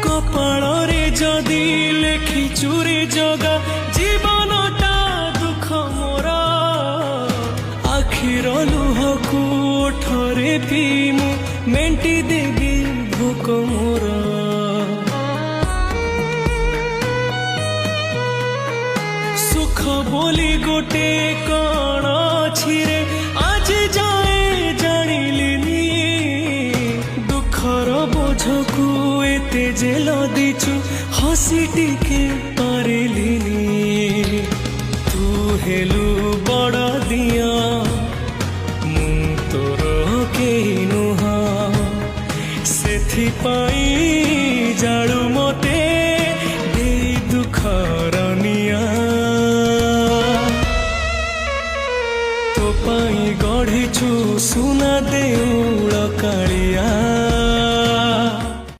कपाଳରେ जदि लेखिचु रे जगा जीवनटा दुख मोर आखिर लुहकु ओठरे पिमु मेंटी देबी भोक मोर सुख बोली गोटे कण अछि रे आज जाए जानिलिनी दुखर बोझकु एते जेल दिछु हसी टिके पारिलिनी तू हेलु बड़ दिया मु तोर केही नुहा सेथिपाई जाळु मते देई दुखर निया तो पाई गढ़िछु सुना देउळ कालिया।